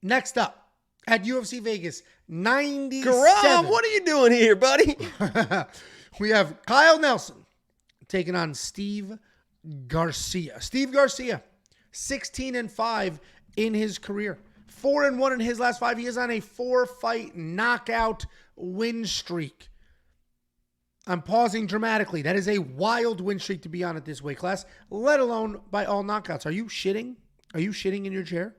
Next up at UFC Vegas 97. Karam, what are you doing here, buddy? We have Kyle Nelson taking on Steve Garcia. Steve Garcia, 16-5 in his career. 4-1 in his last 5. He is on a 4-fight knockout win streak. I'm pausing dramatically. That is a wild win streak to be on at this weight class, let alone by all knockouts. Are you shitting? Are you shitting in your chair?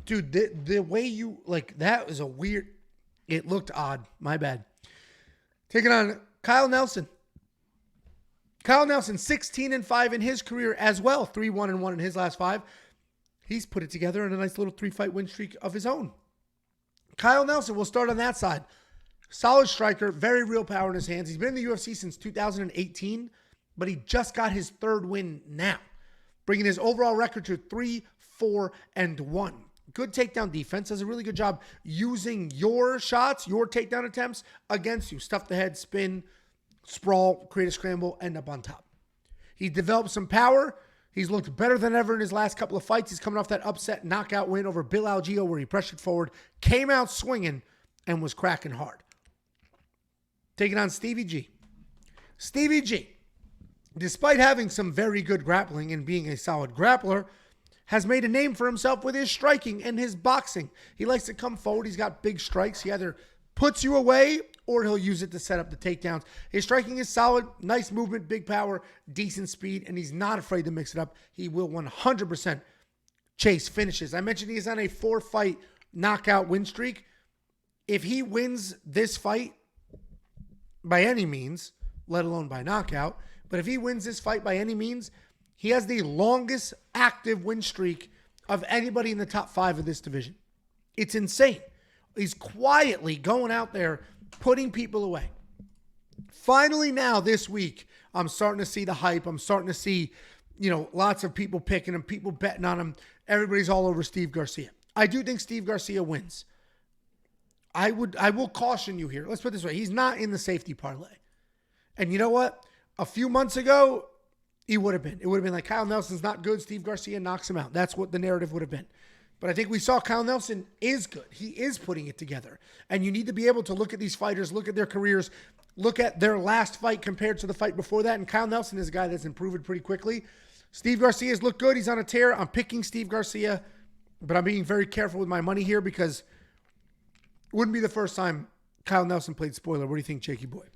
Dude, the way you, like, that was a weird, it looked odd. My bad. Taking on Kyle Nelson. Kyle Nelson, 16-5 in his career as well. 3-1 in his last 5. He's put it together in a nice little 3-fight win streak of his own. Kyle Nelson, we'll start on that side. Solid striker, very real power in his hands. He's been in the UFC since 2018, but he just got his 3rd win now, bringing his overall record to 3-4-1. Good takedown defense. Does a really good job using your shots, your takedown attempts against you. Stuff the head, spin, sprawl, create a scramble, end up on top. He developed some power. He's looked better than ever in his last couple of fights. He's coming off that upset knockout win over Bill Algeo where he pressured forward, came out swinging, and was cracking hard. Taking on Stevie G. Stevie G, despite having some very good grappling and being a solid grappler, has made a name for himself with his striking and his boxing. He likes to come forward. He's got big strikes. He either puts you away or he'll use it to set up the takedowns. His striking is solid, nice movement, big power, decent speed, and he's not afraid to mix it up. He will 100% chase finishes. I mentioned he's on a 4-fight knockout win streak. If he wins this fight by any means, let alone by knockout, but if he wins this fight by any means, he has the longest active win streak of anybody in the top 5 of this division. It's insane. He's quietly going out there, putting people away. Finally now this week, I'm starting to see the hype. I'm starting to see, lots of people picking him, people betting on him. Everybody's all over Steve Garcia. I do think Steve Garcia wins. I will caution you here. Let's put it this way. He's not in the safety parlay. And you know what? A few months ago, he would have been. It would have been like, Kyle Nelson's not good. Steve Garcia knocks him out. That's what the narrative would have been. But I think we saw Kyle Nelson is good. He is putting it together. And you need to be able to look at these fighters, look at their careers, look at their last fight compared to the fight before that. And Kyle Nelson is a guy that's improved pretty quickly. Steve Garcia's looked good. He's on a tear. I'm picking Steve Garcia, but I'm being very careful with my money here because it wouldn't be the first time Kyle Nelson played spoiler. What do you think, Jakey boy?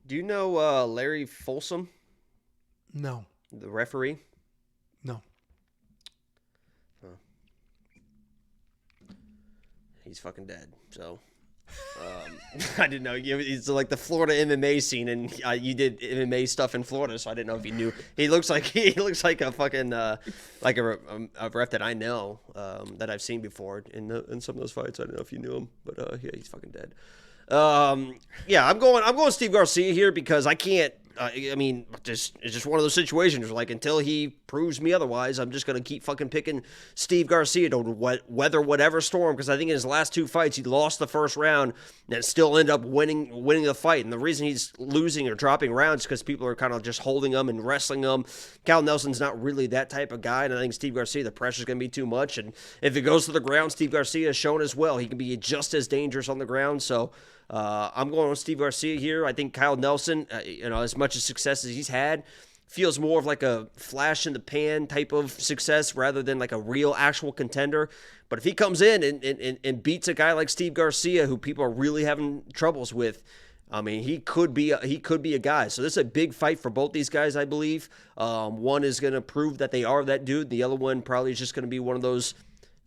Do you know Larry Folsom? No. The referee? No. He's fucking dead. So I didn't know. It's like the Florida MMA scene, and you did MMA stuff in Florida, so I didn't know if you knew. He looks like a fucking like a ref that I know that I've seen before in some of those fights. I don't know if you knew him, but yeah, he's fucking dead. Yeah, I'm going Steve Garcia here because I can't. It's just one of those situations where, like, until he proves me otherwise, I'm just going to keep fucking picking Steve Garcia to weather whatever storm, because I think in his last 2 fights, he lost the first round and still ended up winning the fight. And the reason he's losing or dropping rounds is because people are kind of just holding him and wrestling him. Cal Nelson's not really that type of guy, and I think Steve Garcia, the pressure's going to be too much. And if it goes to the ground, Steve Garcia has shown as well. He can be just as dangerous on the ground, so I'm going with Steve Garcia here. I think Kyle Nelson, as much as success as he's had, feels more of like a flash in the pan type of success rather than like a real actual contender. But if he comes in and beats a guy like Steve Garcia, who people are really having troubles with, I mean, he could be a guy. So this is a big fight for both these guys, I believe. One is going to prove that they are that dude. The other one probably is just going to be one of those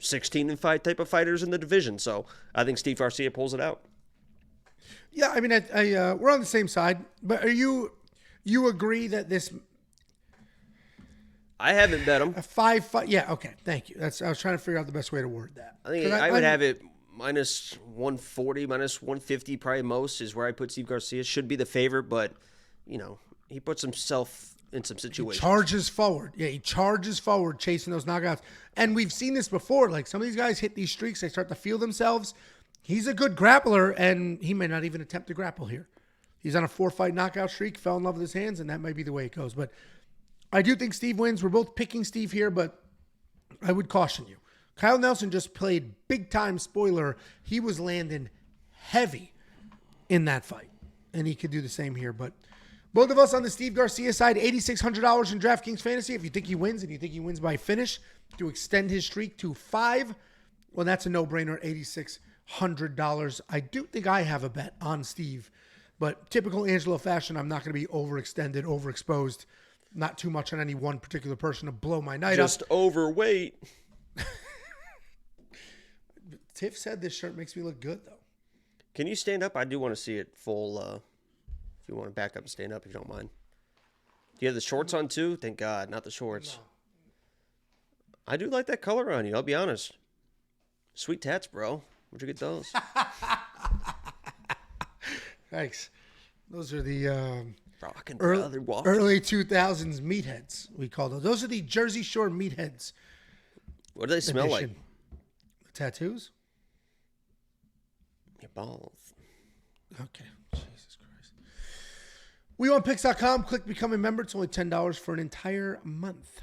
16-5 type of fighters in the division. So I think Steve Garcia pulls it out. Yeah, I mean, we're on the same side, but you agree that this? I haven't bet him. A 5-5. Yeah, okay, thank you. I was trying to figure out the best way to word that. I think I would have it minus 140, minus 150, probably most is where I put Steve Garcia. Should be the favorite, but he puts himself in some situations. He charges forward. Yeah, he charges forward, chasing those knockouts. And we've seen this before. Like, some of these guys hit these streaks, they start to feel themselves. He's a good grappler, and he may not even attempt to grapple here. He's on a 4-fight knockout streak, fell in love with his hands, and that might be the way it goes. But I do think Steve wins. We're both picking Steve here, but I would caution you. Kyle Nelson just played big time. Spoiler, he was landing heavy in that fight. And he could do the same here. But both of us on the Steve Garcia side, $8,600 in DraftKings Fantasy. If you think he wins and you think he wins by finish to extend his streak to 5, well, that's a no-brainer, $8,600. I do think I have a bet on Steve. But typical Angelo fashion, I'm not going to be overextended, overexposed. Not too much on any one particular person to blow my night Just up. overweight. Tiff said this shirt makes me look good, though. Can you stand up? I do want to see it full. If you want to back up and stand up, if you don't mind. Do you have the shorts on too? Thank God, not the shorts. No. I do like that color on you. I'll be honest. Sweet tats, bro. Where'd you get those? Thanks. Those are the early 2000s meatheads, we call those. Those are the Jersey Shore meatheads. What do they smell like? The tattoos? Your balls. Okay. Jesus Christ. WeWantPicks.com. Click Become a Member. It's only $10 for an entire month.